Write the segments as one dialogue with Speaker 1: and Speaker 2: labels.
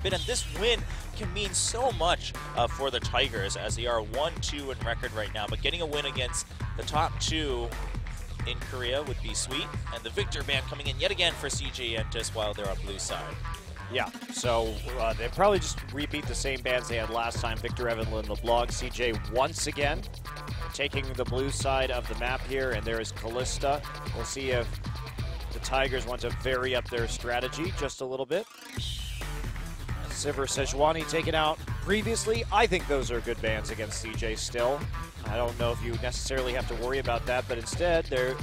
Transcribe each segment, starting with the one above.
Speaker 1: bit, and this win can mean so much for the Tigers, as they are 1-2 in record right now. But getting a win against the top two in Korea would be sweet, and the Victor band coming in yet again for CJ Entis while they're on blue side.
Speaker 2: Yeah, so they probably just repeat the same bands they had last time. Victor, Evelyn, LeBlanc, CJ once again taking the blue side of the map here, and there is Callista. We'll see if the Tigers want to vary up their strategy just a little bit. Sivir Sejuani taken out previously. I think those are good bans against CJ still. I don't know if you necessarily have to worry about that, but instead they're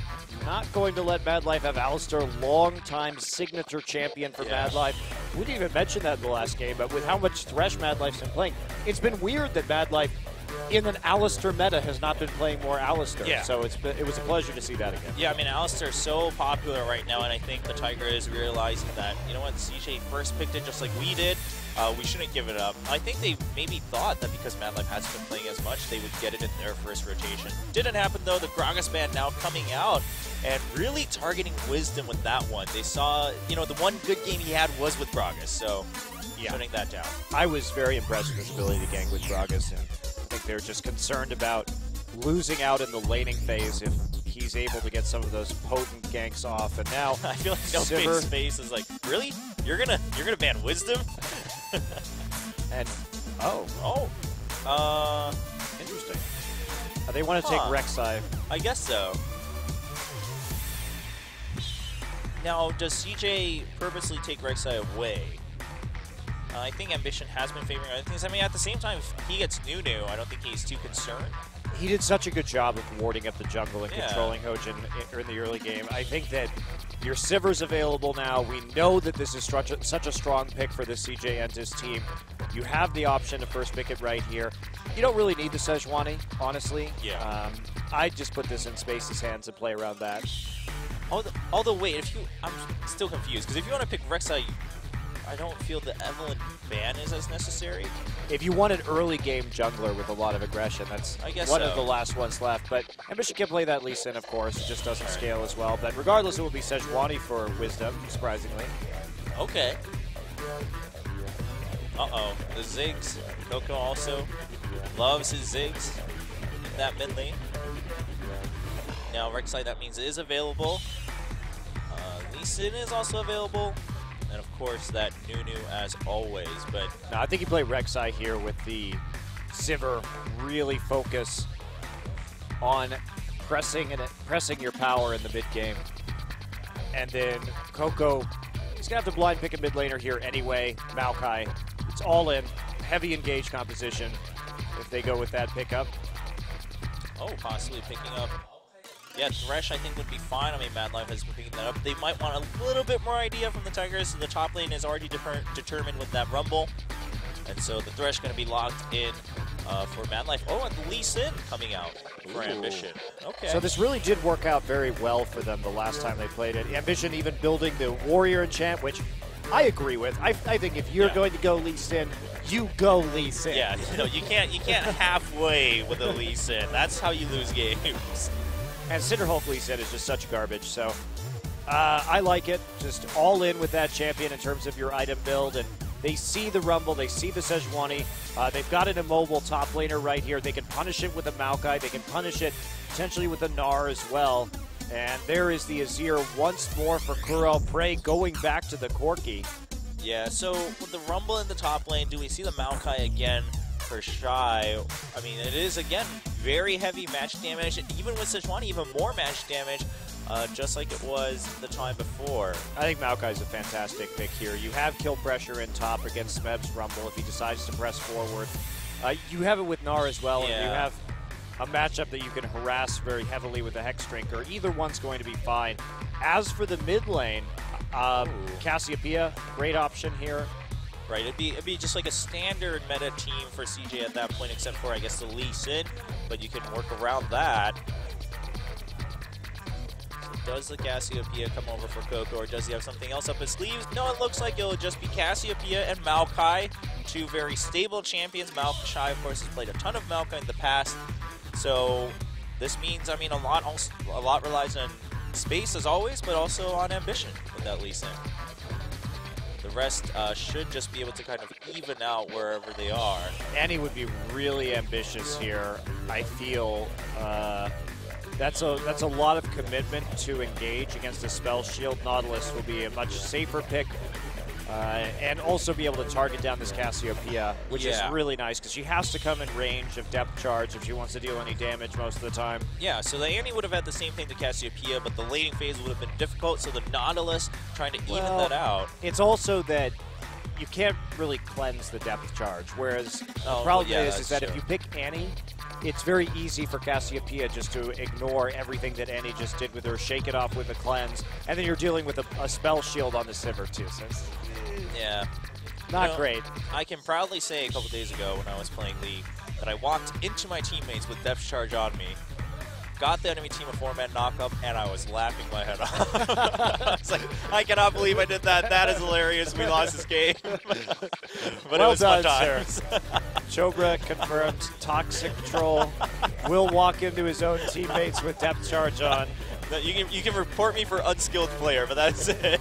Speaker 2: not going to let Mad Life have Alistar, long-time signature champion for Mad Life. We didn't even mention that in the last game, but with how much Thresh Mad Life's been playing, it's been weird that Mad Life in an Alistar meta has not been playing more Alistar. Yeah. So it was a pleasure to see that again.
Speaker 1: Yeah, I mean, Alistar is so popular right now, and I think the Tigers is realizing that, you know what, CJ first picked it just like we did. We shouldn't give it up. I think they maybe thought that because Mad Life hasn't been playing as much, they would get it in their first rotation. Didn't happen though. The Gragas band now coming out and really targeting Wisdom with that one. They saw, you know, the one good game he had was with Gragas, so shutting that down.
Speaker 2: I was very impressed with his ability to gank with Gragas, and I think they're just concerned about losing out in the laning phase if he's able to get some of those potent ganks off. And now
Speaker 1: I feel like no space is like, really? You're gonna ban Wisdom?
Speaker 2: And interesting. They want to take Rek'Sai.
Speaker 1: I guess so. Now, does CJ purposely take Rek'Sai away? I think Ambition has been favoring other things. I mean, at the same time, if he gets Nunu, I don't think he's too concerned.
Speaker 2: He did such a good job of warding up the jungle and controlling Hojin in the early game. I think that your Sivir's available now. We know that this is such a strong pick for the CJ Entis team. You have the option to first pick it right here. You don't really need the Sejuani, honestly.
Speaker 1: Yeah.
Speaker 2: I'd just put this in Space's hands and play around that.
Speaker 1: Although wait, I'm still confused, because if you want to pick Rek'Sai, I don't feel the Evelyn ban is as necessary.
Speaker 2: If you want an early game jungler with a lot of aggression, that's one of the last ones left. But Ambition can play that Lee Sin, of course. It just doesn't scale as well. But regardless, it will be Sejuani for Wisdom, surprisingly.
Speaker 1: Okay. Uh-oh. The Ziggs. KOO also loves his Ziggs in that mid lane. Now, Rek'Sai, that means it is available. Lee Sin is also available. And of course, that Nunu as always. But
Speaker 2: no, I think you play Rek'Sai here with the Sivir. Really focus on pressing your power in the mid game. And then KOO, he's gonna have to blind pick a mid laner here anyway. Maokai, it's all in, heavy engaged composition if they go with that pickup.
Speaker 1: Oh, possibly picking up. Yeah, Thresh I think would be fine. I mean, Mad Life has been picking that up. They might want a little bit more idea from the Tigers. So the top lane is already determined with that Rumble. And so the Thresh going to be locked in for Mad Life. Oh, and the Lee Sin coming out for Ambition. Okay.
Speaker 2: So this really did work out very well for them the last time they played it. Ambition even building the Warrior enchant, which I agree with. I think if you're going to go Lee Sin, you go Lee Sin.
Speaker 1: Yeah, no, you can't halfway with a Lee Sin. That's how you lose games.
Speaker 2: And Cinderhulk Lee Sin is just such garbage, so I like it. Just all in with that champion in terms of your item build, and they see the Rumble, they see the Sejuani. They've got an immobile top laner right here. They can punish it with a Maokai. They can punish it potentially with a Gnar as well. And there is the Azir once more for Kurel Prey going back to the Corki.
Speaker 1: Yeah, so with the Rumble in the top lane, do we see the Maokai again for Shy? I mean, it is, again, very heavy match damage. Even with Sejuani, even more match damage, just like it was the time before.
Speaker 2: I think Maokai is a fantastic pick here. You have kill pressure in top against Smeb's Rumble if he decides to press forward. You have it with Gnar as well, and you have a matchup that you can harass very heavily with a Hex Drinker. Either one's going to be fine. As for the mid lane, Cassiopeia, great option here.
Speaker 1: Right, it'd be just like a standard meta team for CJ at that point, except for, I guess, the Lee Sin, but you can work around that. So does the Cassiopeia come over for KOO, or does he have something else up his sleeves? No, it looks like it'll just be Cassiopeia and Maokai, two very stable champions. Maokai, of course, has played a ton of Maokai in the past, so this means, I mean, a lot relies on Space as always, but also on Ambition with that Lee Sin. The The rest should just be able to kind of even out wherever they are.
Speaker 2: Annie would be really ambitious here. I feel that's a lot of commitment to engage against a Spell Shield. Nautilus will be a much safer pick. And also be able to target down this Cassiopeia, which is really nice because she has to come in range of depth charge if she wants to deal any damage most of the time.
Speaker 1: Yeah, so the Annie would have had the same thing to Cassiopeia, but the laning phase would have been difficult, so the Nautilus trying to even that out.
Speaker 2: It's also that you can't really cleanse the depth charge, whereas the problem is that if you pick Annie, it's very easy for Cassiopeia just to ignore everything that Annie just did with her, shake it off with a cleanse, and then you're dealing with a Spell Shield on the Sivir too. So
Speaker 1: yeah.
Speaker 2: Not great.
Speaker 1: I can proudly say a couple days ago when I was playing League that I walked into my teammates with depth charge on me, got the enemy team a 4-man knockup, and I was laughing my head off. I was like, I cannot believe I did that. That is hilarious. We lost this game. But
Speaker 2: well
Speaker 1: it was
Speaker 2: done,
Speaker 1: fun times.
Speaker 2: Sir. Chobra confirmed Toxic Troll will walk into his own teammates with depth charge on.
Speaker 1: You can report me for unskilled player, but that's it.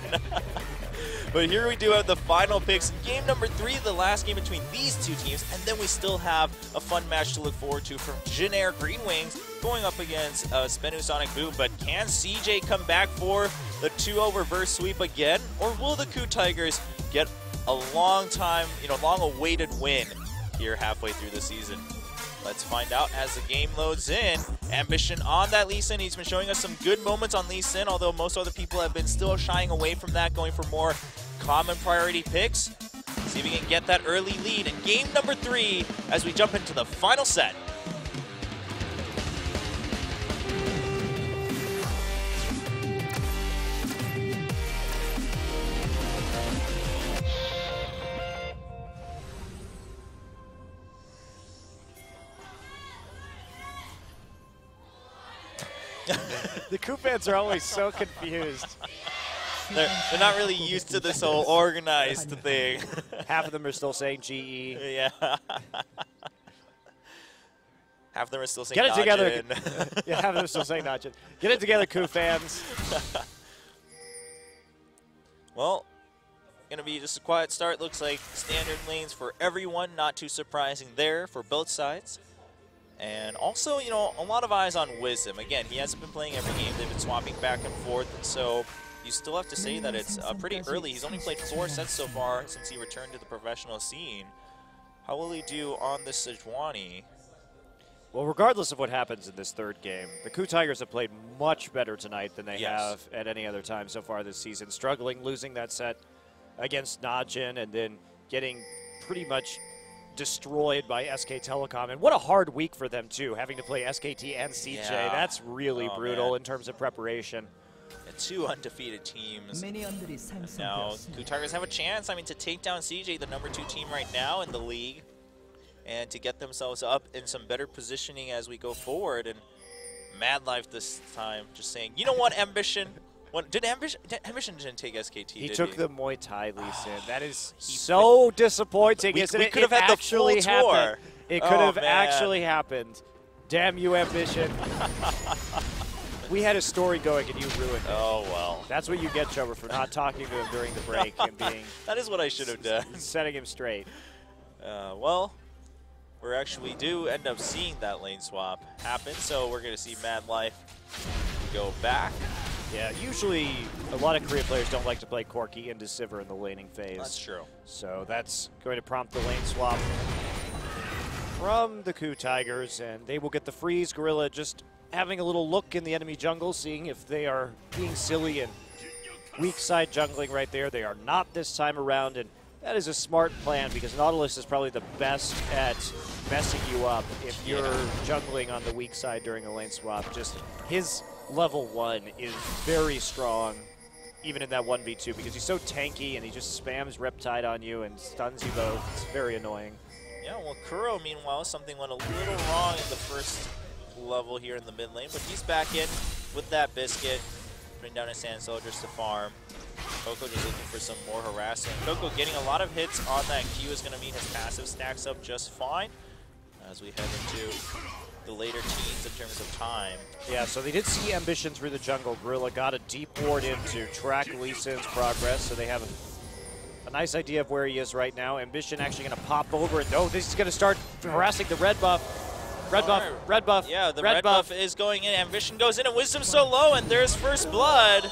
Speaker 1: But here we do have the final picks. Game number 3, the last game between these two teams, and then we still have a fun match to look forward to from Jin Air Green Wings going up against Spenu Sonic Boom. But can CJ come back for the 2-0 reverse sweep again, or will the KOO Tigers get a long-awaited win here halfway through the season? Let's find out as the game loads in. Ambition on that Lee Sin. He's been showing us some good moments on Lee Sin, although most other people have been still shying away from that, going for more common priority picks. See if we can get that early lead in game number 3 as we jump into the final set.
Speaker 2: The KOO fans are always so confused.
Speaker 1: They're not really used to this whole organized thing.
Speaker 2: Half of them are still saying GE.
Speaker 1: Yeah. Half of them are still saying
Speaker 2: Get it together.
Speaker 1: Najin.
Speaker 2: Yeah, half of them are still saying Najin. Get it together, KOO fans.
Speaker 1: Well, gonna be just a quiet start. Looks like standard lanes for everyone. Not too surprising there for both sides. And also, you know, a lot of eyes on Wisdom. Again, he hasn't been playing every game. They've been swapping back and forth. So you still have to say that it's pretty early. He's only played 4 sets so far since he returned to the professional scene. How will he do on this Sejuani?
Speaker 2: Well, regardless of what happens in this third game, the KOO Tigers have played much better tonight than they have at any other time so far this season. Struggling, losing that set against Najin, and then getting pretty much destroyed by SK Telecom. And what a hard week for them, too, having to play SKT and CJ.
Speaker 1: Yeah.
Speaker 2: That's really brutal in terms of preparation.
Speaker 1: Yeah, 2 undefeated teams. And now, KOO Tigers have a chance, I mean, to take down CJ, the number 2 team right now in the league, and to get themselves up in some better positioning as we go forward. And Mad Life this time just saying, you know what, Ambition? Ambition didn't take SKT,
Speaker 2: He took
Speaker 1: he?
Speaker 2: the Muay Thai Lee Sin. That is so disappointing, isn't it?
Speaker 1: We could have had the full tour.
Speaker 2: It could have actually happened. Damn you, Ambition. We had a story going and you ruined it.
Speaker 1: Oh, well.
Speaker 2: That's what you get, Chubber, for not talking to him during the break and being...
Speaker 1: That is what I should have done.
Speaker 2: Setting him straight.
Speaker 1: Well, we actually do end up seeing that lane swap happen, so we're going to see Mad Life go back.
Speaker 2: Yeah, usually a lot of Korea players don't like to play Corki into Sivir in the laning phase.
Speaker 1: That's true.
Speaker 2: So that's going to prompt the lane swap from the KOO Tigers, and they will get the freeze. Gorilla just having a little look in the enemy jungle, seeing if they are being silly and weak side jungling right there. They are not this time around, and that is a smart plan because Nautilus is probably the best at messing you up if you're jungling on the weak side during a lane swap. Just his level 1 is very strong, even in that 1v2, because he's so tanky and he just spams Riptide on you and stuns you both. It's very annoying.
Speaker 1: Yeah, well, Kuro, meanwhile, something went a little wrong in the first level here in the mid lane, but he's back in with that Biscuit, putting down his Sand Soldiers to farm. KOO just looking for some more harassment. KOO getting a lot of hits on that Q is going to mean his passive stacks up just fine as we head into the later teens in terms of time.
Speaker 2: Yeah, so they did see Ambition through the jungle. Gorilla got a deep ward in to track Lee Sin's progress, so they have a nice idea of where he is right now. Ambition actually going to pop over. And no, this is going to start harassing the red buff. Red buff, red buff.
Speaker 1: Yeah, the red buff is going in. Ambition goes in, and Wisdom's so low, and there's first blood.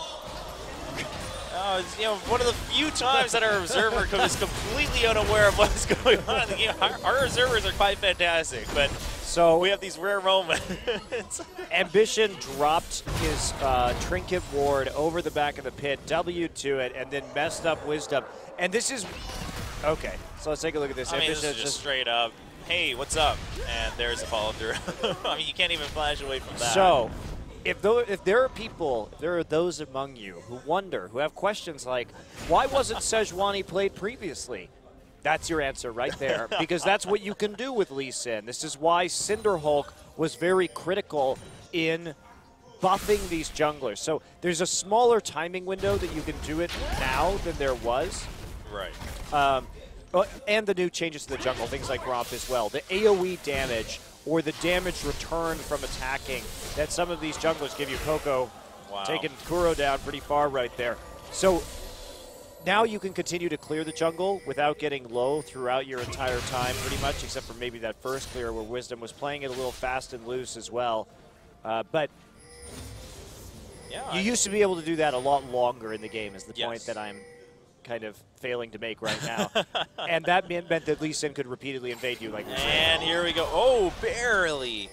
Speaker 1: You know, one of the few times that our observer is completely unaware of what's going on in the game. Our observers are quite fantastic, but so we have these rare moments.
Speaker 2: Ambition dropped his trinket ward over the back of the pit, W to it, and then messed up Wisdom. And this is okay. So let's take a look at this.
Speaker 1: I mean, this is just straight up, hey, what's up? And there's a follow through. I mean, you can't even flash away from that.
Speaker 2: So, if there are those among you who wonder, who have questions like, why wasn't Sejuani played previously? That's your answer right there, because that's what you can do with Lee Sin. This is why Cinderhulk was very critical in buffing these junglers. So there's a smaller timing window that you can do it now than there was.
Speaker 1: Right.
Speaker 2: And the new changes to the jungle, things like Romp as well. The AoE damage or the damage return from attacking that some of these junglers give you. KOO taking Kuro down pretty far right there. So now you can continue to clear the jungle without getting low throughout your entire time pretty much, except for maybe that first clear where Wisdom was playing it a little fast and loose as well. But
Speaker 1: yeah,
Speaker 2: you used to be able to do that a lot longer in the game is the point that I'm kind of failing to make right now. And that meant that Lee Sin could repeatedly invade you like we said.
Speaker 1: And here we go. Oh, barely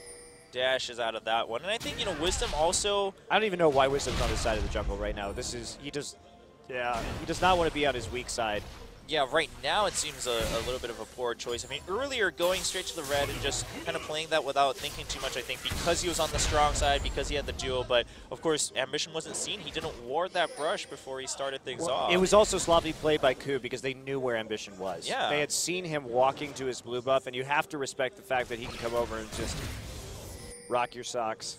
Speaker 1: dashes out of that one. And I think, you know, Wisdom also...
Speaker 2: I don't even know why Wisdom's on his side of the jungle right now. This is, he does not want to be on his weak side.
Speaker 1: Yeah, right now it seems a little bit of a poor choice. I mean, earlier going straight to the red and just kind of playing that without thinking too much, I think, because he was on the strong side, because he had the duo. But, of course, Ambition wasn't seen. He didn't ward that brush before he started things off.
Speaker 2: It was also sloppy played by KOO because they knew where Ambition was.
Speaker 1: Yeah.
Speaker 2: They had seen him walking to his blue buff, and you have to respect the fact that he can come over and just rock your socks.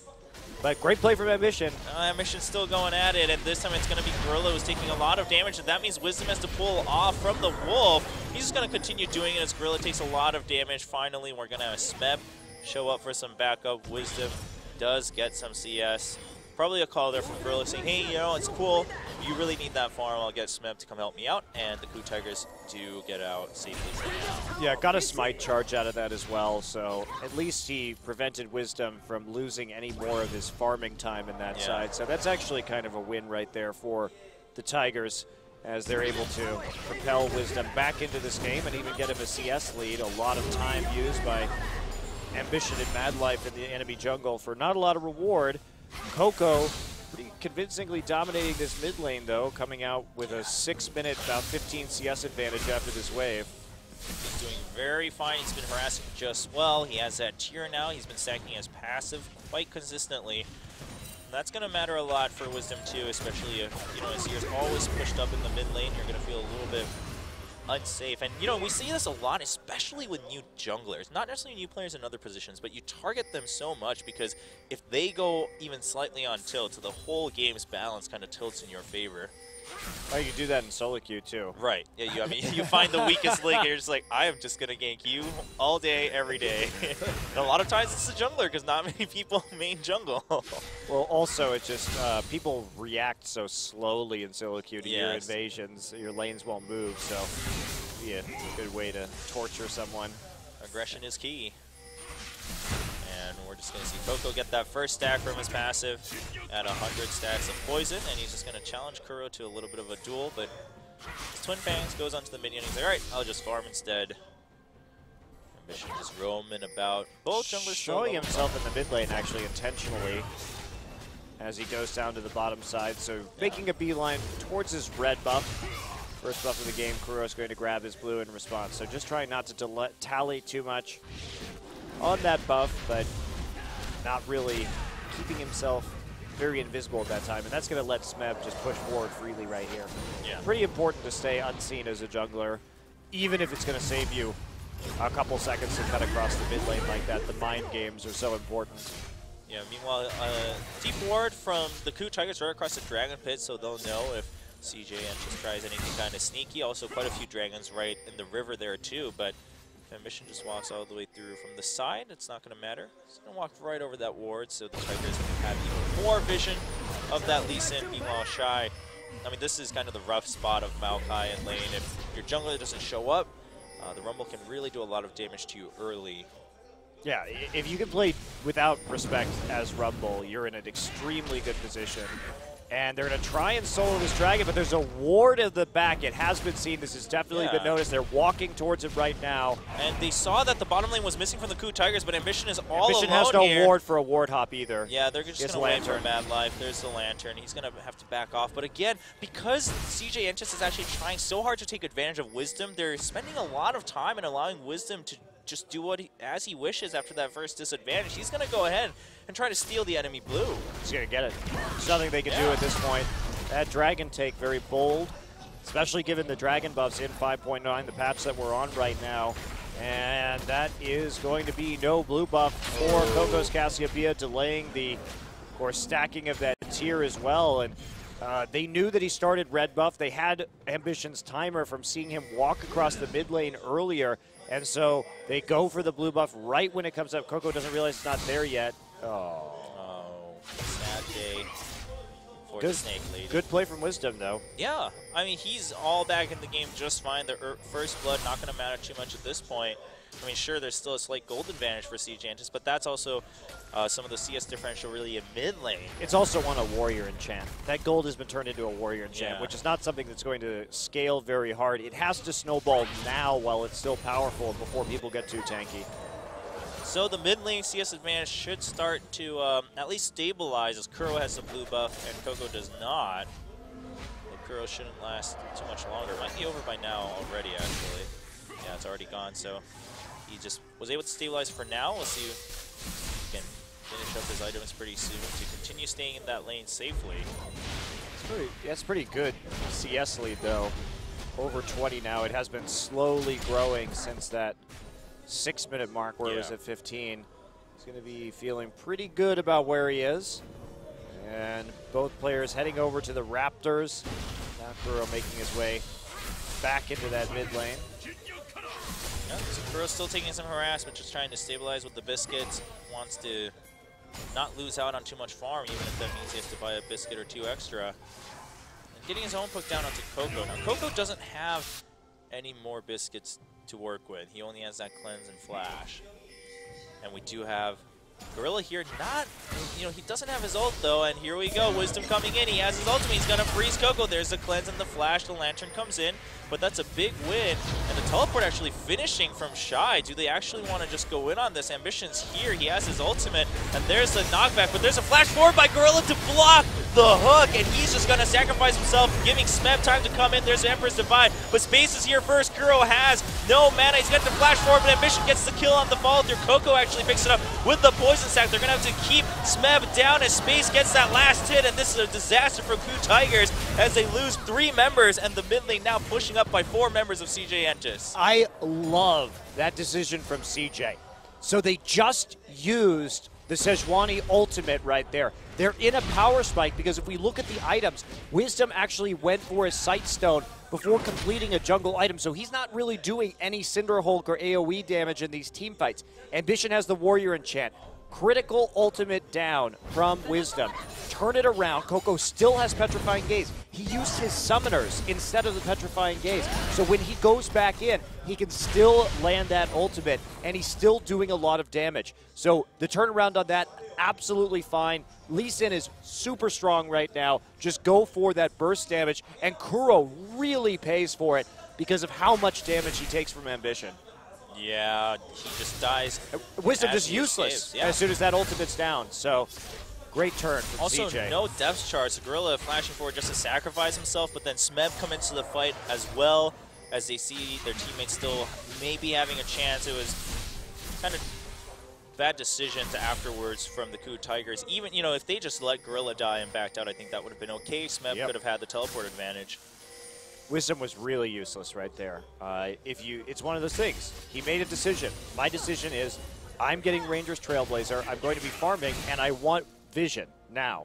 Speaker 2: But great play from Ambition.
Speaker 1: Ambition's still going at it, and this time it's going to be Gorilla who's taking a lot of damage, and that means Wisdom has to pull off from the Wolf. He's just going to continue doing it as Gorilla takes a lot of damage. Finally, we're going to have Smeb show up for some backup. Wisdom does get some CS. Probably a call there from Gorilla saying, hey, you know, it's cool. You really need that farm. I'll get Smeb to come help me out, and the KOO Tigers do get out safely.
Speaker 2: Yeah, got a smite charge out of that as well, so at least he prevented Wisdom from losing any more of his farming time in that side. So that's actually kind of a win right there for the Tigers as they're able to propel Wisdom back into this game and even get him a CS lead. A lot of time used by Ambition and Mad Life in the enemy jungle for not a lot of reward. KOO pretty convincingly dominating this mid lane, though, coming out with a 6-minute, about 15 CS advantage after this wave.
Speaker 1: He's doing very fine. He's been harassing just well. He has that tier now. He's been stacking his passive quite consistently. That's going to matter a lot for Wisdom, too, especially if, you know, as you're always pushed up in the mid lane, you're going to feel a little bit unsafe. And, you know, we see this a lot, especially with new junglers. Not necessarily new players in other positions, but you target them so much because if they go even slightly on tilt, the whole game's balance kind of tilts in your favor.
Speaker 2: Oh, you do that in solo queue, too.
Speaker 1: Right. Yeah, I mean, you find the weakest link, and you're just like, I am just going to gank you all day, every day. And a lot of times it's the jungler, because not many people main jungle.
Speaker 2: Well, also, it just, people react so slowly in solo queue to your invasions. Your lanes won't move, so yeah, it's a good way to torture someone.
Speaker 1: Aggression is key. And we're just going to see KOO get that first stack from his passive at 100 stacks of poison, and he's just going to challenge Kuro to a little bit of a duel, but his Twin Fangs goes onto the minion. He's like, all right, I'll just farm instead. Ambition just roaming about. Both junglers
Speaker 2: showing himself in the mid lane, actually, intentionally, as he goes down to the bottom side, so making a beeline towards his red buff. First buff of the game, Kuro's going to grab his blue in response, so just trying not to tally too much on that buff, but not really keeping himself very invisible at that time, and that's going to let Smeb just push forward freely right here.
Speaker 1: Yeah.
Speaker 2: Pretty important to stay unseen as a jungler, even if it's going to save you a couple seconds to cut across the mid lane like that. The mind games are so important.
Speaker 1: Yeah, meanwhile, deep ward from the KOO Tigers right across the Dragon Pit, so they'll know if CJ just tries anything kind of sneaky. Also quite a few dragons right in the river there too, but Ambition just walks all the way through from the side. It's not going to matter. He's going to walk right over that ward, so the Tigers have even more vision of that Lee Sin. Meanwhile, Shy I mean, this is kind of the rough spot of Maokai and lane. If your jungler doesn't show up, the Rumble can really do a lot of damage to you early.
Speaker 2: Yeah, if you can play without respect as Rumble, you're in an extremely good position. And they're going to try and solo this dragon, but there's a ward at the back. It has been seen. This has definitely been noticed. They're walking towards it right now.
Speaker 1: And they saw that the bottom lane was missing from the KOO Tigers, but Ambition is all alone here.
Speaker 2: Ambition has no ward for a ward hop either.
Speaker 1: Yeah, they're just going to wait for Mad Life. There's the Lantern. He's going to have to back off. But again, because CJ Entus is actually trying so hard to take advantage of Wisdom, they're spending a lot of time and allowing Wisdom to just do as he wishes after that first disadvantage. He's going to go ahead and try to steal the enemy blue.
Speaker 2: He's going to get it. There's nothing they can do at this point. That dragon take, very bold, especially given the dragon buffs in 5.9, the patch that we're on right now. And that is going to be no blue buff for KOO's Cassiopeia, delaying the, or stacking of that tier as well. And they knew that he started red buff. They had Ambition's timer from seeing him walk across the mid lane earlier. And so they go for the blue buff right when it comes up. KOO doesn't realize it's not there yet.
Speaker 1: Oh, sad day. The Snake Lady.
Speaker 2: Good play from Wisdom, though.
Speaker 1: Yeah, I mean, he's all back in the game just fine. The first blood not going to matter too much at this point. I mean, sure, there's still a slight gold advantage for CJ Entus, but that's also some of the CS differential really in mid lane.
Speaker 2: It's also on a warrior enchant. That gold has been turned into a warrior enchant, which is not something that's going to scale very hard. It has to snowball now while it's still powerful before people get too tanky.
Speaker 1: So the mid lane CS advantage should start to at least stabilize, as Kuro has the blue buff and KOO does not. But Kuro shouldn't last too much longer. Might be over by now already, actually. Yeah, it's already gone, so he just was able to stabilize for now. We'll see if he can finish up his items pretty soon to continue staying in that lane safely.
Speaker 2: That's pretty good CS lead, though. Over 20 now. It has been slowly growing since that 6-minute mark where it was at 15. He's going to be feeling pretty good about where he is. And both players heading over to the Raptors. Now Kuro making his way back into that mid lane.
Speaker 1: Yeah, so Kuro's still taking some harassment, just trying to stabilize with the biscuits. Wants to not lose out on too much farm, even if that means he has to buy a biscuit or two extra. And getting his own put down onto KOO. Now KOO doesn't have any more biscuits to work with. He only has that cleanse and flash. And we do have Gorilla here, he doesn't have his ult though, and here we go, Wisdom coming in, he has his ultimate, he's gonna freeze KOO, there's the cleanse and the flash, the Lantern comes in, but that's a big win, and the teleport actually finishing from Shy. Do they actually want to just go in on this? Ambition's here, he has his ultimate, and there's the knockback, but there's a flash forward by Gorilla to block the hook, and he's just gonna sacrifice himself, giving Smeb time to come in. There's Emperor's Divide, but Space is here first. Kuro has no mana, he's got the flash forward, but Ambition gets the kill on the follow through. KOO actually picks it up with the poison sack. They're gonna have to keep Smeb down as Space gets that last hit, and this is a disaster for KOO Tigers as they lose 3 members, and the mid lane now pushing up by 4 members of CJ Entus.
Speaker 2: I love that decision from CJ. So they just used the Sejuani ultimate right there. They're in a power spike because if we look at the items, Wisdom actually went for his Sight Stone before completing a jungle item, so he's not really doing any Cinderhulk or AoE damage in these team fights. Ambition has the Warrior Enchant. Critical ultimate down from Wisdom. Turn it around. KOO still has Petrifying Gaze. He used his summoners instead of the Petrifying Gaze. So when he goes back in, he can still land that ultimate, and he's still doing a lot of damage. So the turnaround on that, absolutely fine. Lee Sin is super strong right now. Just go for that burst damage, and Kuro really pays for it because of how much damage he takes from Ambition.
Speaker 1: Yeah, he just dies.
Speaker 2: Wisdom just useless as soon as that ultimate's down. So great turn from
Speaker 1: also,
Speaker 2: CJ.
Speaker 1: No depth charge. Gorilla flashing forward just to sacrifice himself, but then Smeb come into the fight as well as they see their teammates still maybe having a chance. It was kind of bad decision to afterwards from the KOO Tigers. Even, if they just let Gorilla die and backed out, I think that would have been okay. Smeb could have had the teleport advantage.
Speaker 2: Wisdom was really useless right there. It's one of those things. He made a decision. My decision is, I'm getting Rangers Trailblazer. I'm going to be farming, and I want Vision now.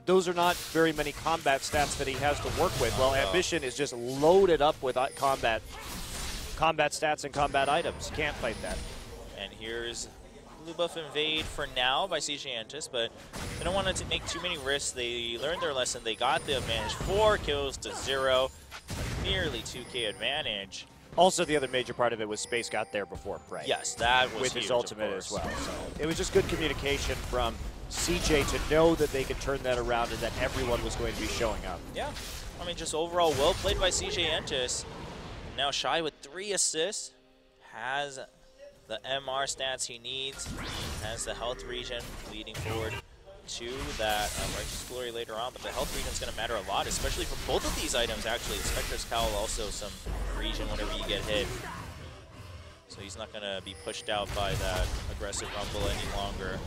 Speaker 2: Those are not very many combat stats that he has to work with. Well, Ambition is just loaded up with combat stats and combat items. Can't fight that.
Speaker 1: And here's blue buff invade for now by CJ Entus, but they don't want to make too many risks. They learned their lesson. They got the advantage. 4 kills to 0. Nearly 2K advantage.
Speaker 2: Also, the other major part of it was Space got there before Prey.
Speaker 1: Yes, that was
Speaker 2: with
Speaker 1: huge,
Speaker 2: his ultimate as well. So it was just good communication from CJ to know that they could turn that around and that everyone was going to be showing up.
Speaker 1: Yeah, I mean, just overall well played by CJ Entus. Now Shy with 3 assists, has the MR stats he needs, has the health regen leading forward to that Righteous Glory later on, but the health regen is going to matter a lot, especially for both of these items, actually. Spectre's Cowl also some regen whenever you get hit. So he's not going to be pushed out by that aggressive rumble any longer.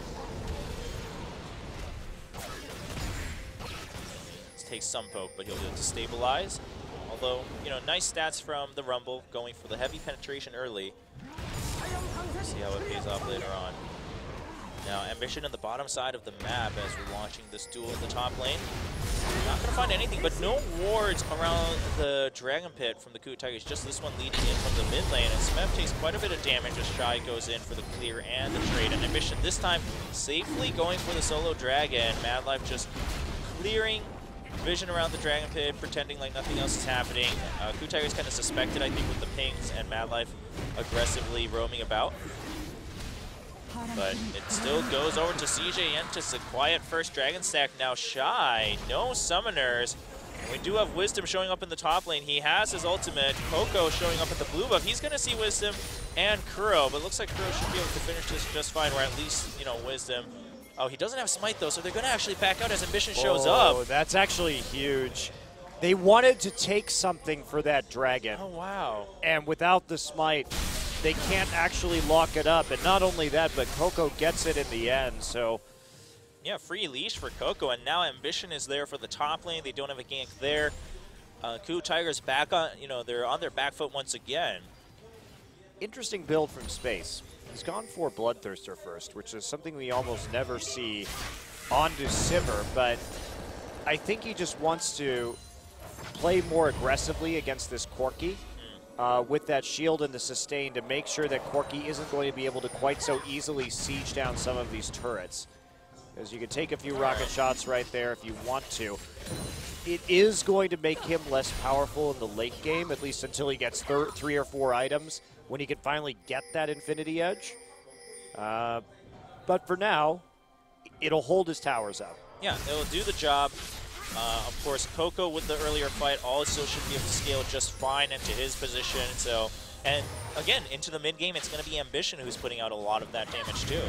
Speaker 1: Let's take some poke, but he'll be able to stabilize. Although, you know, nice stats from the rumble, going for the heavy penetration early. See how it pays off later on. Now, Ambition on the bottom side of the map as we're launching this duel in the top lane. Not going to find anything, but no wards around the Dragon Pit from the KOO Tigers. Just this one leading in from the mid lane. And Smef takes quite a bit of damage as Shy goes in for the clear and the trade. And Ambition this time safely going for the solo dragon. Madlife just clearing vision around the Dragon Pit, pretending like nothing else is happening. KOO Tigers kind of suspected, I think, with the pings and Madlife aggressively roaming about. But it still goes over to CJ Entus, a quiet first Dragon Stack. Now Shy, no summoners. And we do have Wisdom showing up in the top lane. He has his ultimate. KOO showing up at the blue buff. He's going to see Wisdom and KOO, but looks like KOO should be able to finish this just fine, or at least, you know, Wisdom. Oh, he doesn't have Smite, though, so they're going to actually back out as Ambition shows up.
Speaker 2: Oh, that's actually huge. They wanted to take something for that dragon.
Speaker 1: Oh, wow.
Speaker 2: And without the Smite, they can't actually lock it up. And not only that, but KOO gets it in the end, so...
Speaker 1: Yeah, free leash for KOO, and now Ambition is there for the top lane. They don't have a gank there. KOO Tigers back on, you know, they're on their back foot once again.
Speaker 2: Interesting build from Space. He's gone for Bloodthirster first, which is something we almost never see onto Sivir, but I think he just wants to play more aggressively against this Corki with that shield and the sustain to make sure that Corki isn't going to be able to quite so easily siege down some of these turrets. Because you can take a few rocket shots right there if you want to. It is going to make him less powerful in the late game, at least until he gets 3 or 4 items, when he can finally get that Infinity Edge. But for now, it'll hold his towers up.
Speaker 1: Yeah, it'll do the job. Of course, KOO with the earlier fight also should be able to scale just fine into his position. So, and again, into the mid game, it's going to be Ambition who's putting out a lot of that damage too.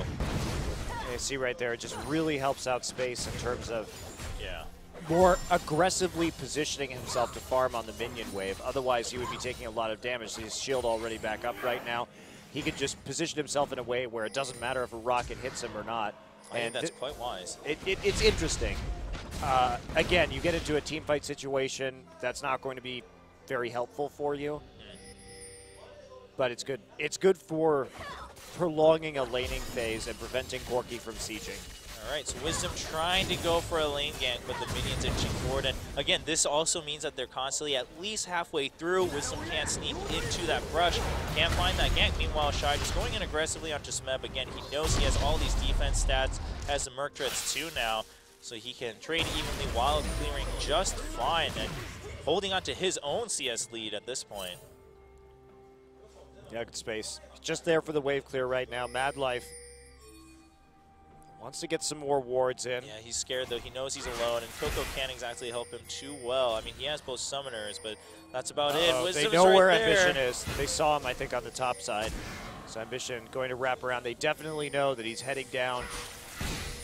Speaker 2: You see right there, it just really helps out Space in terms of
Speaker 1: yeah,
Speaker 2: more aggressively positioning himself to farm on the minion wave. Otherwise, he would be taking a lot of damage. His shield already back up right now. He could just position himself in a way where it doesn't matter if a rocket hits him or not.
Speaker 1: I think that's quite wise.
Speaker 2: It's interesting. Again, you get into a team fight situation, that's not going to be very helpful for you. But it's good. It's good for prolonging a laning phase and preventing Corki from sieging.
Speaker 1: All right, so Wisdom trying to go for a lane gank, but the minions inching forward. And again, this also means that they're constantly at least halfway through. Wisdom can't sneak into that brush, can't find that gank. Meanwhile, Shy just going in aggressively onto Smeb. Again, he knows he has all these defense stats, has the Merc Treads too now, so he can trade evenly while clearing just fine and holding on to his own CS lead at this point.
Speaker 2: Yeah, good Space. Just there for the wave clear right now. Madlife wants to get some more wards in.
Speaker 1: Yeah, he's scared though. He knows he's alone, and KOO can't exactly help him too well. I mean, he has both summoners, but that's about it. Wisdom's
Speaker 2: they know
Speaker 1: right
Speaker 2: where
Speaker 1: there.
Speaker 2: Ambition is. They saw him, I think, on the top side. So Ambition going to wrap around. They definitely know that he's heading down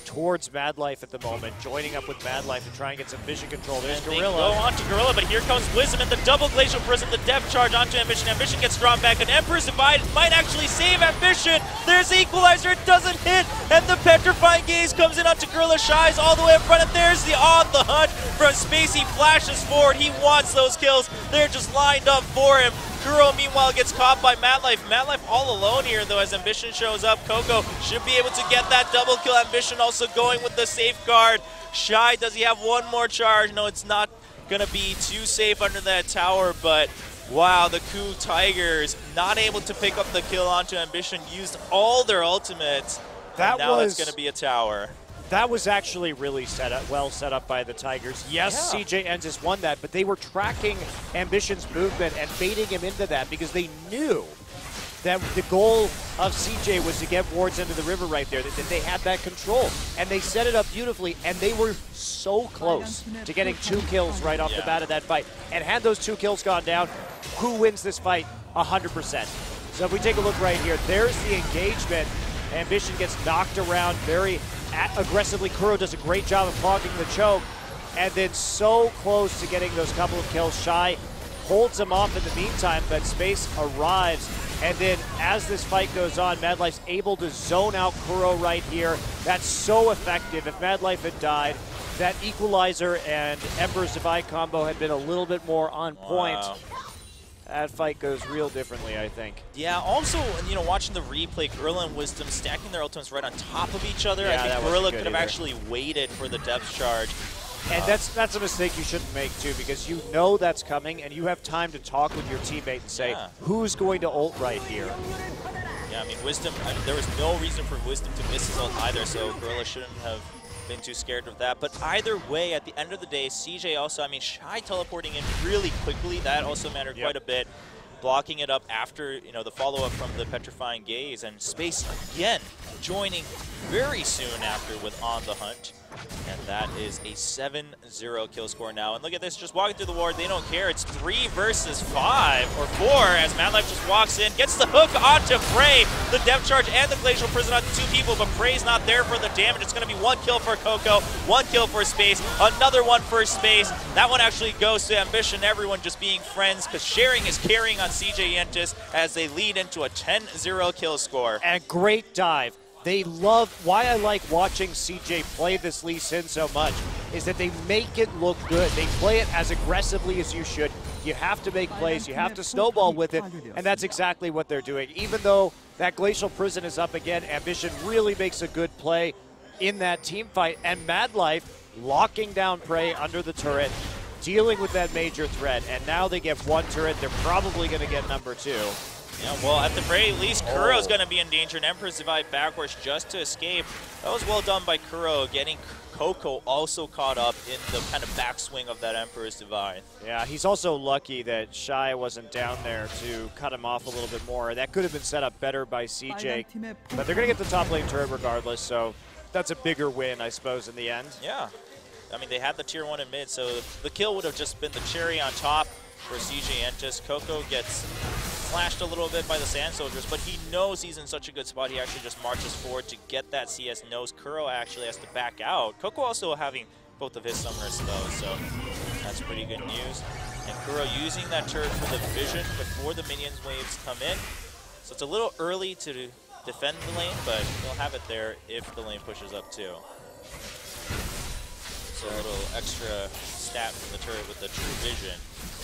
Speaker 2: towards Madlife at the moment, joining up with Madlife to try and get some vision control. There's
Speaker 1: and
Speaker 2: Gorilla.
Speaker 1: They go on to Gorilla, but here comes Wisdom and the double Glacial Prism, the depth charge onto Ambition. Ambition gets drawn back, and Emperor's Divide might actually save Ambition. There's the Equalizer, it doesn't hit, and the Petrifying Gaze comes in onto Gorilla. Shy's all the way up front, and there's the On the Hunt from Space. He flashes forward, he wants those kills. They're just lined up for him. KOO, meanwhile, gets caught by Madlife. Madlife all alone here, though, as Ambition shows up. KOO should be able to get that double kill. Ambition also going with the safeguard. Shy, does he have one more charge? No, it's not going to be too safe under that tower, but wow, the KOO Tigers not able to pick up the kill onto Ambition, used all their ultimates.
Speaker 2: That
Speaker 1: now
Speaker 2: was
Speaker 1: that's going to be a tower.
Speaker 2: That was actually really well set up by the Tigers. Yes,
Speaker 1: Yeah.
Speaker 2: CJ Entis won that, but they were tracking Ambition's movement and baiting him into that because they knew that the goal of CJ was to get wards into the river right there, that they had that control. And they set it up beautifully, and they were so close to getting 2 kills right off the bat of that fight. And had those 2 kills gone down, who wins this fight? 100%. So if we take a look right here, there's the engagement. Ambition gets knocked around very aggressively. KOO does a great job of clogging the choke, and then so close to getting those couple of kills. Shy holds him off in the meantime, but Space arrives, and then as this fight goes on, Madlife's able to zone out KOO right here. That's so effective. If Madlife had died, that Equalizer and Emperor's Divide combo had been a little bit more on point.
Speaker 1: Wow.
Speaker 2: That fight goes real differently, I think.
Speaker 1: Yeah, also, you know, watching the replay, Gorilla and Wisdom stacking their ultimates right on top of each other.
Speaker 2: Yeah,
Speaker 1: I
Speaker 2: that
Speaker 1: think
Speaker 2: wasn't
Speaker 1: Gorilla
Speaker 2: good
Speaker 1: could have
Speaker 2: either.
Speaker 1: actually waited for the depth charge.
Speaker 2: And that's a mistake you shouldn't make, too, because you know that's coming, and you have time to talk with your teammate and say, who's going to ult right here?
Speaker 1: Yeah, I mean, Wisdom, there was no reason for Wisdom to miss his ult either, so Gorilla shouldn't have been too scared of that. But either way, at the end of the day, CJ also, I mean, Shy teleporting in really quickly, that also mattered quite a bit. Blocking it up after, you know, the follow-up from the Petrifying Gaze, and Space again joining very soon after with On the Hunt. And that is a 7-0 kill score now. And look at this, just walking through the ward, they don't care. It's 3 versus 5, or 4, as Madlife just walks in, gets the hook onto Frey. The depth charge and the Glacial Prison onto 2 people, but Frey's not there for the damage. It's going to be 1 kill for KOO, 1 kill for Space, another one for Space. That one actually goes to Ambition, everyone just being friends, because sharing is carrying on CJ Entis as they lead into a 10-0 kill score.
Speaker 2: And great dive. They love, why I like watching CJ play this Lee Sin so much is that they make it look good. They play it as aggressively as you should. You have to make plays, you have to snowball with it, and that's exactly what they're doing. Even though that Glacial Prison is up again, Ambition really makes a good play in that team fight, and Madlife locking down Prey under the turret, dealing with that major threat, and now they get 1 turret. They're probably going to get number 2.
Speaker 1: Yeah, well, at the very least, KOO's going to be in danger, and Emperor's Divide backwards just to escape. That was well done by KOO, getting KOO also caught up in the kind of backswing of that Emperor's Divide.
Speaker 2: Yeah, he's also lucky that Shy wasn't down there to cut him off a little bit more. That could have been set up better by CJ, but they're going to get the top lane turret regardless, so that's a bigger win, I suppose, in the end.
Speaker 1: Yeah. I mean, they had the tier 1 in mid, so the kill would have just been the cherry on top for CJ Entis. KOO gets flashed a little bit by the Sand Soldiers, but he knows he's in such a good spot. He actually just marches forward to get that CS nose. KOO actually has to back out. KOO also having both of his summoners slow, so that's pretty good news. And KOO using that turret for the vision before the minions waves come in. So it's a little early to defend the lane, but he'll have it there if the lane pushes up too. So a little extra stat from the turret with the true vision.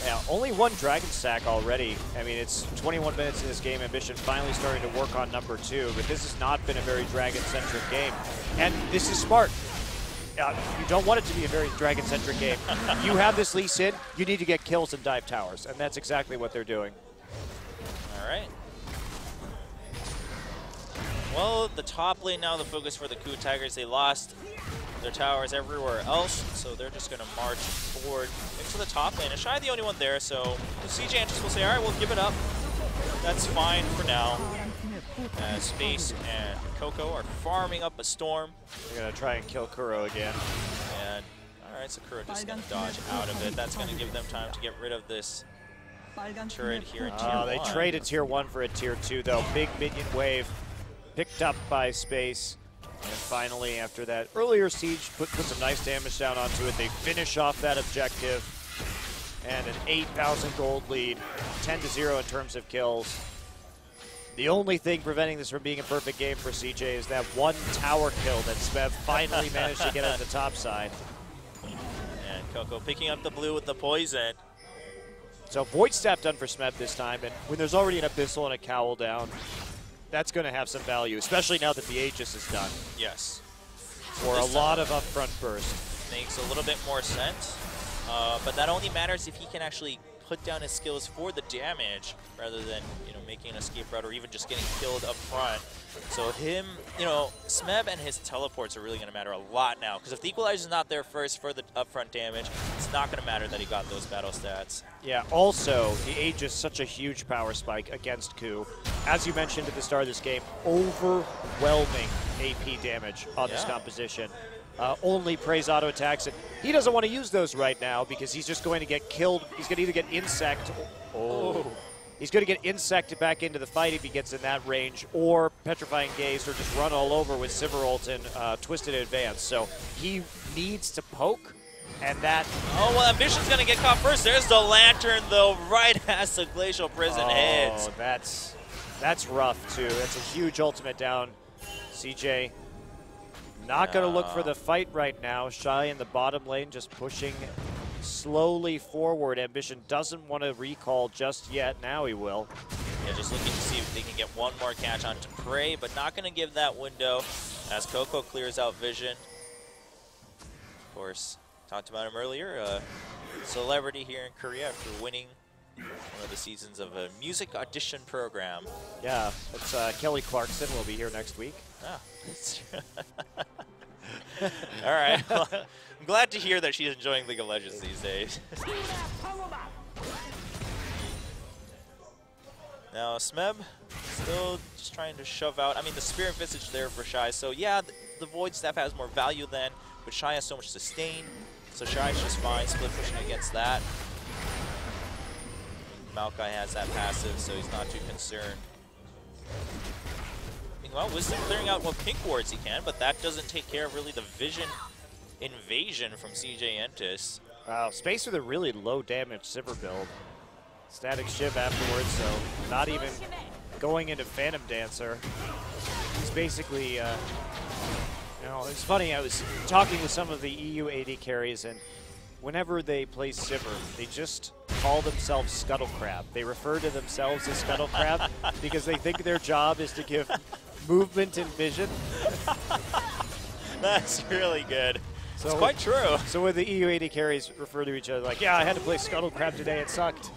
Speaker 2: Yeah, only 1 Dragon stack already. I mean, it's 21 minutes in this game. Ambition finally starting to work on number 2, but this has not been a very Dragon-centric game. And this is smart. You don't want it to be a very Dragon-centric game. You have this Lee Sin, you need to get kills and dive towers, and that's exactly what they're doing.
Speaker 1: All right. Well, the top lane now, the focus for the KOO Tigers. They lost their towers everywhere else, so they're just going to march forward into the top lane. And Shy the only one there, so the CJ Entis will say, all right, we'll give it up. That's fine for now. Space and KOO are farming up a storm.
Speaker 2: They're going to try and kill KOO again.
Speaker 1: And, all right, so KOO just going to dodge out of it. That's going to give them time to get rid of this turret here in tier 1.
Speaker 2: They traded tier 1 for a tier 2, though. Big minion wave picked up by Space. And finally, after that earlier siege, put some nice damage down onto it. They finish off that objective. And an 8,000 gold lead, 10-0 in terms of kills. The only thing preventing this from being a perfect game for CJ is that 1 tower kill that Smeb finally managed to get on the top side.
Speaker 1: And KOO picking up the blue with the poison.
Speaker 2: So Void Staff done for Smeb this time, and when there's already an Abyssal and a Cowl down, that's going to have some value, especially now that the Aegis is done.
Speaker 1: Yes.
Speaker 2: For a lot of upfront burst.
Speaker 1: Makes a little bit more sense, but that only matters if he can actually put down his skills for the damage rather than, you know, making an escape route or even just getting killed up front. So him, you know, Smeb and his teleports are really going to matter a lot now, because if the equalizer is not there first for the upfront damage, it's not going to matter that he got those battle stats.
Speaker 2: Yeah, also, he ate just such a huge power spike against KOO. As you mentioned at the start of this game, overwhelming AP damage on this composition. Only praise auto attacks, and he doesn't want to use those right now because he's just going to get killed. He's going to either get insect. He's going to get insected back into the fight if he gets in that range, or petrifying gaze, or just run all over with Sivir ult and twisted advance. So he needs to poke, and that.
Speaker 1: Oh well, Ambition's going to get caught first. There's the lantern though, right as the Glacial Prison hits.
Speaker 2: Oh, that's rough too. That's a huge ultimate down. CJ. Not going to look for the fight right now. Shy in the bottom lane, just pushing slowly forward. Ambition doesn't want to recall just yet. Now he will.
Speaker 1: Yeah, just looking to see if they can get one more catch onto Prey, but not going to give that window as KOO clears out Vision. Of course, talked about him earlier. A celebrity here in Korea after winning one of the seasons of a music audition program.
Speaker 2: Yeah, it's Kelly Clarkson will be here next week.
Speaker 1: Ah, all right. Well, I'm glad to hear that she's enjoying League of Legends these days. Now, Smeb still just trying to shove out. I mean, the Spirit Visage there for Shy. So, yeah, the Void Staff has more value then, but Shy has so much sustain. So, Shy's just fine split pushing against that. Maokai has that passive, so he's not too concerned. Well, Wisdom clearing out what pink wards he can, but that doesn't take care of really the Vision invasion from CJ Entis.
Speaker 2: Wow, Space with a really low damage Sivir build. Static Shiv afterwards, so not even going into Phantom Dancer. He's basically, you know, it's funny, I was talking with some of the EU AD carries, and whenever they play Sivir, they just call themselves Scuttle Crab. They refer to themselves as Scuttle Crab because they think their job is to give movement and vision.
Speaker 1: That's really good.
Speaker 2: So,
Speaker 1: it's quite true.
Speaker 2: So when the EU AD carries refer to each other like, yeah, I had to play Scuttle Crab today, it sucked.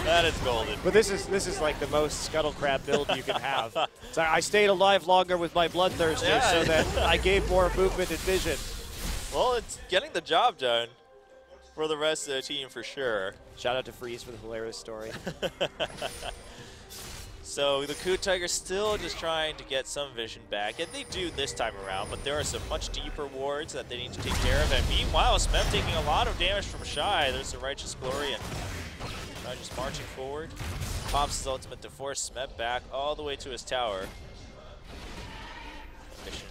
Speaker 1: That is golden.
Speaker 2: But this is like the most Scuttle Crab build you can have. So I stayed alive longer with my Bloodthirster so that I gave more movement and vision.
Speaker 1: Well, it's getting the job done for the rest of the team for sure.
Speaker 2: Shout out to Freeze for the hilarious story.
Speaker 1: So the KOO Tigers still just trying to get some vision back, and they do this time around, but there are some much deeper wards that they need to take care of. And meanwhile, Smeb taking a lot of damage from Shy. There's the Righteous Glory, and Shy just marching forward. Pops his ultimate to force Smeb back all the way to his tower. Mission.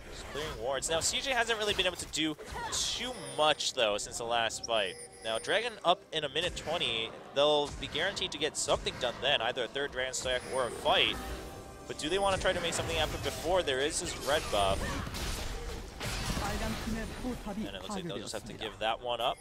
Speaker 1: Just clearing wards. Now, CJ hasn't really been able to do too much, though, since the last fight. Now, Dragon up in a minute 20, they'll be guaranteed to get something done then, either a third Dragon stack or a fight. But do they want to try to make something happen before there is this red buff? And it looks like they'll just have to give that one up.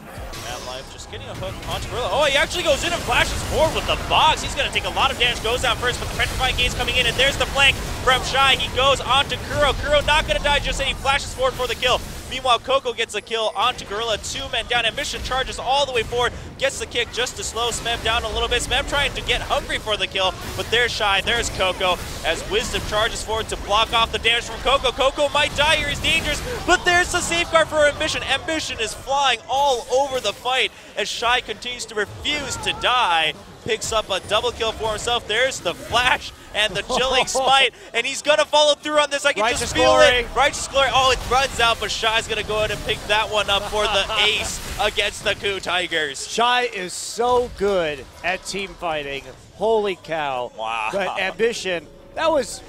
Speaker 1: Mad Life just getting a hook onto Gorilla. Oh, he actually goes in and flashes forward with the box. He's going to take a lot of damage, goes down first, but the Petrifying Gaze coming in, and there's the flank from Shy. He goes onto Kuro. Kuro not going to die just yet. He flashes forward for the kill. Meanwhile, KOO gets a kill onto Gorilla. 2 men down. Ambition charges all the way forward. Gets the kick just to slow Smeb down a little bit. Smeb trying to get hungry for the kill, but there's Shy. There's KOO as Wisdom charges forward to block off the damage from KOO. KOO might die here. He's dangerous, but there's the safeguard for Ambition. Ambition is flying all over the fight as Shy continues to refuse to die. Picks up a double kill for himself. There's the flash and the chilling smite, and he's gonna follow through on this. I can just feel it. Righteous Glory. Oh, it runs out, but Shy's gonna go ahead and pick that one up for the ace against the KOO Tigers.
Speaker 2: Shy is so good at team fighting. Holy cow!
Speaker 1: Wow.
Speaker 2: But Ambition, that was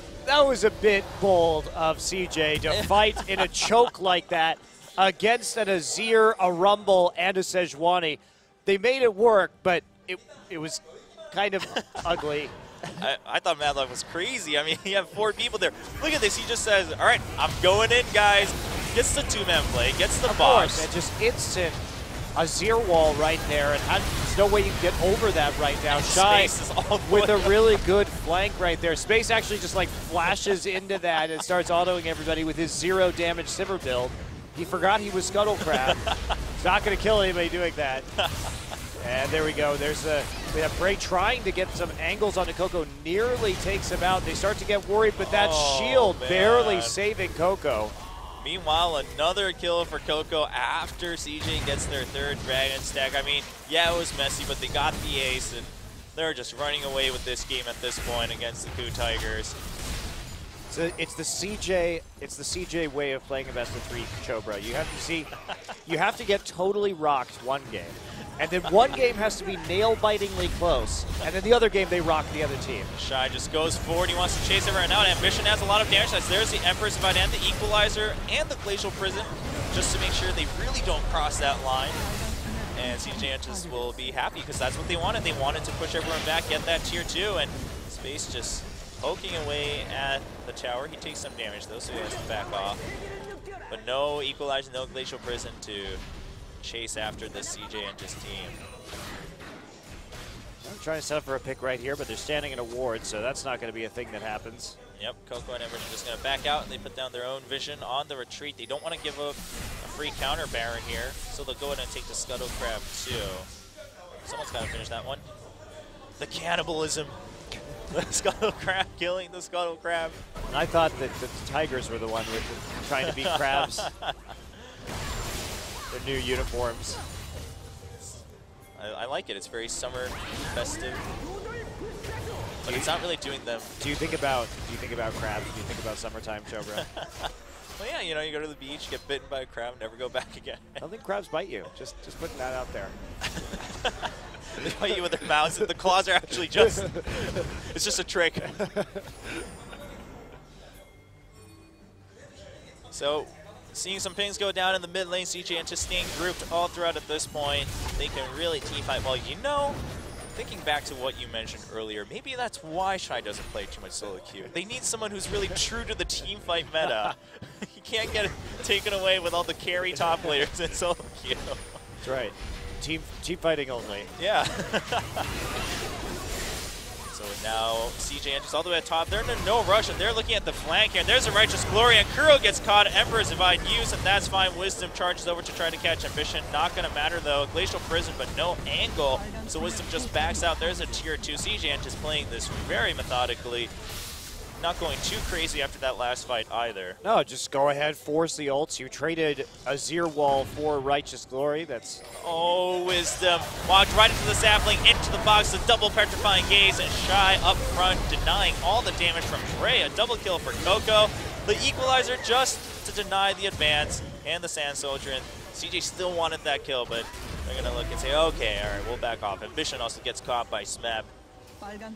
Speaker 2: a bit bold of CJ to fight in a choke like that against an Azir, a Rumble, and a Sejuani. They made it work, but it was kind of ugly.
Speaker 1: I thought Mad Love was crazy. I mean, he had 4 people there. Look at this. He just says, all right, I'm going in, guys. Gets the 2-man play, gets the box.
Speaker 2: And just instant Azir wall right there. And there's no way you can get over that right now. Shy with a really good flank right there. Space actually just like flashes into that and starts autoing everybody with his 0 damage Sivir build. He forgot he was Scuttle Crab. He's not going to kill anybody doing that. And there we go. We have Bray trying to get some angles onto KOO. Nearly takes him out. They start to get worried, but that shield barely saving KOO.
Speaker 1: Meanwhile, another kill for KOO after CJ gets their third Dragon stack. I mean, yeah, it was messy, but they got the ace, and they're just running away with this game at this point against the KOO Tigers.
Speaker 2: So it's the CJ way of playing a best of 3 Chobra. You have to see, you have to get totally rocked one game, and then one game has to be nail-bitingly close, and then the other game they rock the other team.
Speaker 1: Shy just goes forward. He wants to chase everyone out. Ambition has a lot of damage. There's the Empress Divide and the Equalizer and the Glacial Prison, just to make sure they really don't cross that line. And CJ Antis will be happy because that's what they wanted. They wanted to push everyone back, get that tier 2, and Space just poking away at the tower. He takes some damage though, so he has to back off. But no Equalizer, no Glacial Prison to chase after the CJ Antis team.
Speaker 2: I'm trying to set up for a pick right here, but they're standing in a ward, so that's not going to be a thing that happens.
Speaker 1: Yep, KOO and Embers are just going to back out, and they put down their own vision on the retreat. They don't want to give up a free counter Baron here, so they'll go ahead and take the Scuttle Crab too. Someone's got to finish that one. The cannibalism. The Scuttle Crab killing the Scuttle Crab.
Speaker 2: And I thought that the Tigers were the one with trying to beat crabs. Their new uniforms.
Speaker 1: I like it. It's very summer festive, but it's not really doing them.
Speaker 2: Do you think about crabs? Do you think about summertime, Chobra?
Speaker 1: Well, yeah, you know, you go to the beach, get bitten by a crab, never go back again.
Speaker 2: I don't think crabs bite you. Just putting that out there.
Speaker 1: They bite you with their mouths. The claws are actually just, it's just a trick. So, seeing some pings go down in the mid lane, CJ Antis staying grouped all throughout at this point. They can really team fight well. You know, thinking back to what you mentioned earlier, maybe that's why Shy doesn't play too much solo queue. They need someone who's really true to the team fight meta. You can't get it taken away with all the carry top players in solo queue.
Speaker 2: That's right. Team fighting only.
Speaker 1: Yeah. So now CJ Antis all the way at top. They're in no rush, and they're looking at the flank here. There's a Righteous Glory, and KOO gets caught. Emperor's Divide used, and that's fine. Wisdom charges over to try to catch Ambition. Not going to matter, though. Glacial Prison, but no angle. So Wisdom just backs out. There's a tier 2. CJ Antis playing this very methodically. Not going too crazy after that last fight either.
Speaker 2: No, just go ahead, force the ults. You traded a Azir Wall for Righteous Glory. That's...
Speaker 1: Oh, Wisdom. Walked right into the sapling, into the box, the double petrifying gaze, and Shy up front, denying all the damage from Trey. A double kill for KOO. The Equalizer just to deny the advance, and the Sand Soldier. And CJ still wanted that kill, but they're going to look and say, okay, all right, we'll back off. Ambition also gets caught by Smeb.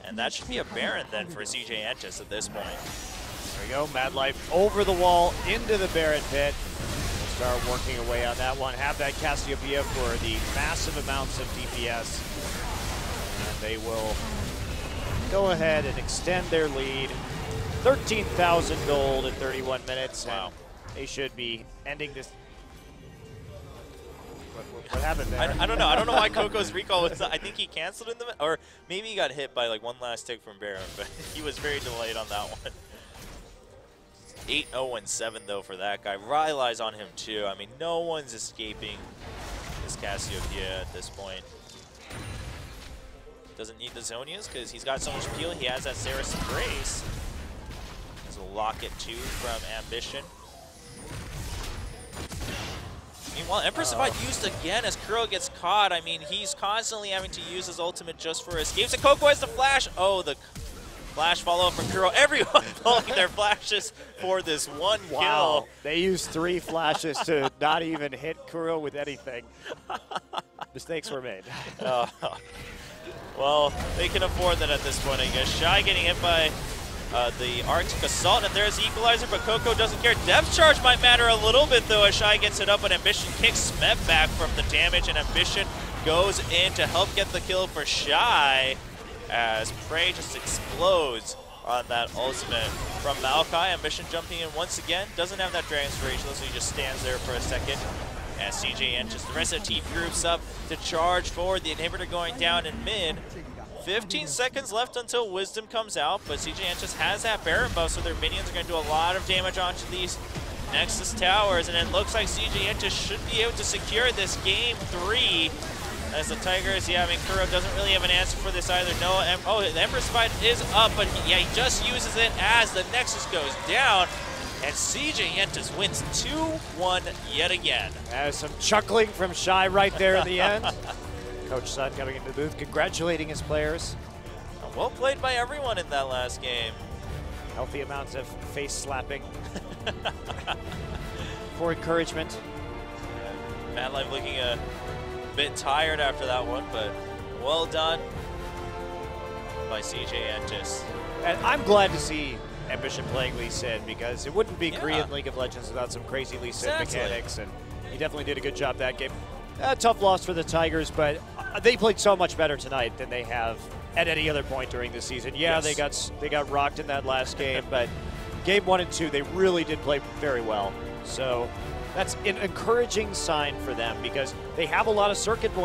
Speaker 1: And that should be a Baron then for CJ Antis at this point.
Speaker 2: There we go, Mad Life over the wall into the Baron pit. We'll start working away on that one. Have that Cassiopeia for the massive amounts of DPS. And they will go ahead and extend their lead. 13,000 gold in 31 minutes.
Speaker 1: Wow.
Speaker 2: And they should be ending this. What happened there?
Speaker 1: I don't know. I don't know why KOO's recall was. I think he canceled in the, or maybe he got hit by like one last tick from Baron, but he was very delayed on that one. 8-0-7 though for that guy. Relies on him too. I mean, no one's escaping this Cassiopeia at this point. Doesn't need the Zonias because he's got so much peel. He has that Saracen Grace. There's a Locket too from Ambition. Meanwhile, Empress Divide used again as KOO gets caught. I mean, he's constantly having to use his ultimate just for escapes. And KOO has the flash. Oh, the flash follow-up from KOO. Everyone pulling their flashes for this one kill.
Speaker 2: They used 3 flashes to not even hit KOO with anything. Mistakes were made.
Speaker 1: Well, they can afford that at this point, I guess. Shy getting hit by the Arctic Assault, and there's the Equalizer, but KOO doesn't care. Depth Charge might matter a little bit, though, as Shy gets it up, but Ambition kicks Smeb back from the damage, and Ambition goes in to help get the kill for Shy, as Prey just explodes on that ultimate from Maokai. Ambition jumping in once again, doesn't have that Dragon's Rage, though, so he just stands there for a second. As CJ and just the rest of the team groups up to charge forward, the inhibitor going down in mid. 15 seconds left until Wisdom comes out, but CJ Antis has that Baron buff, so their minions are going to do a lot of damage onto these Nexus Towers, and it looks like CJ Entus should be able to secure this game 3. As the Tigers, yeah, I mean, Kuro doesn't really have an answer for this either. No, oh, the Empress Fight is up, but he just uses it as the Nexus goes down. And CJ Entus wins 2-1 yet again.
Speaker 2: Some chuckling from Shy right there in the end. Coach Sun coming into the booth, congratulating his players.
Speaker 1: Well played by everyone in that last game.
Speaker 2: Healthy amounts of face slapping for encouragement.
Speaker 1: Mad Life looking a bit tired after that one, but well done by CJ Entus.
Speaker 2: And I'm glad to see Ambition playing Lee Sin, because it wouldn't be Korean League of Legends without some crazy Lee Sin mechanics, and he definitely did a good job that game. Tough loss for the Tigers, but they played so much better tonight than they have at any other point during the season. Yeah, yes. they got rocked in that last game, but game 1 and 2, they really did play very well. So that's an encouraging sign for them, because they have a lot of circuit points.